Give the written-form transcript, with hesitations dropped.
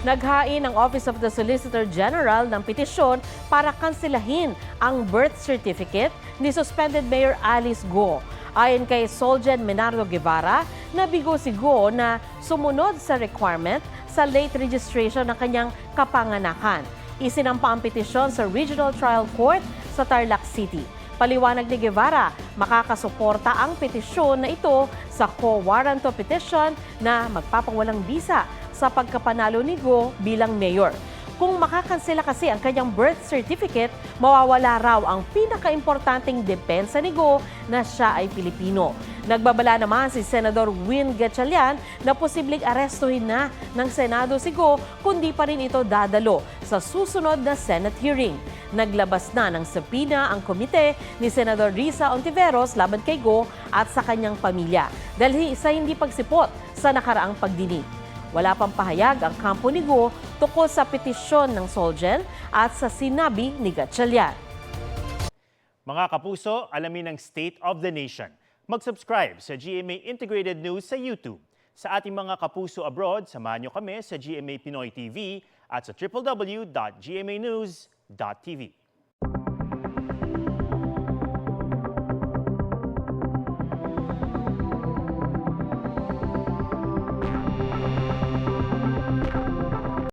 Naghain ang Office of the Solicitor General ng petisyon para kanselahin ang birth certificate ni suspended Mayor Alice Go. Ayon kay Solgen Menardo Guevara, nabigo si Go na sumunod sa requirement sa late registration ng kanyang kapanganakan. Isinampa ang petisyon sa Regional Trial Court sa Tarlac City. Paliwanag ni Guevara, makakasuporta ang petisyon na ito sa quo warranto petition na magpapawalang bisa sa pagkapanalo ni Go bilang mayor. Kung makakansela kasi ang kanyang birth certificate, mawawala raw ang pinakaimportanteng depensa ni Go na siya ay Pilipino. Nagbabala naman si Senador Win Gatchalian na posibleng arestuhin na ng Senado si Go kundi pa rin ito dadalo sa susunod na Senate hearing. Naglabas na ng subpoena ang komite ni Senador Risa Ontiveros laban kay Go at sa kanyang pamilya dahil sa hindi pagsipot sa nakaraang pagdinig. Wala pang pahayag ang kampo ni Go tungkol sa petisyon ng Solgen at sa sinabi ni Gatchalian. Mga kapuso, alamin ang State of the Nation. Mag-subscribe sa GMA Integrated News sa YouTube. Sa ating mga kapuso abroad, samahan niyo kami sa GMA Pinoy TV at sa www.gmanews.tv.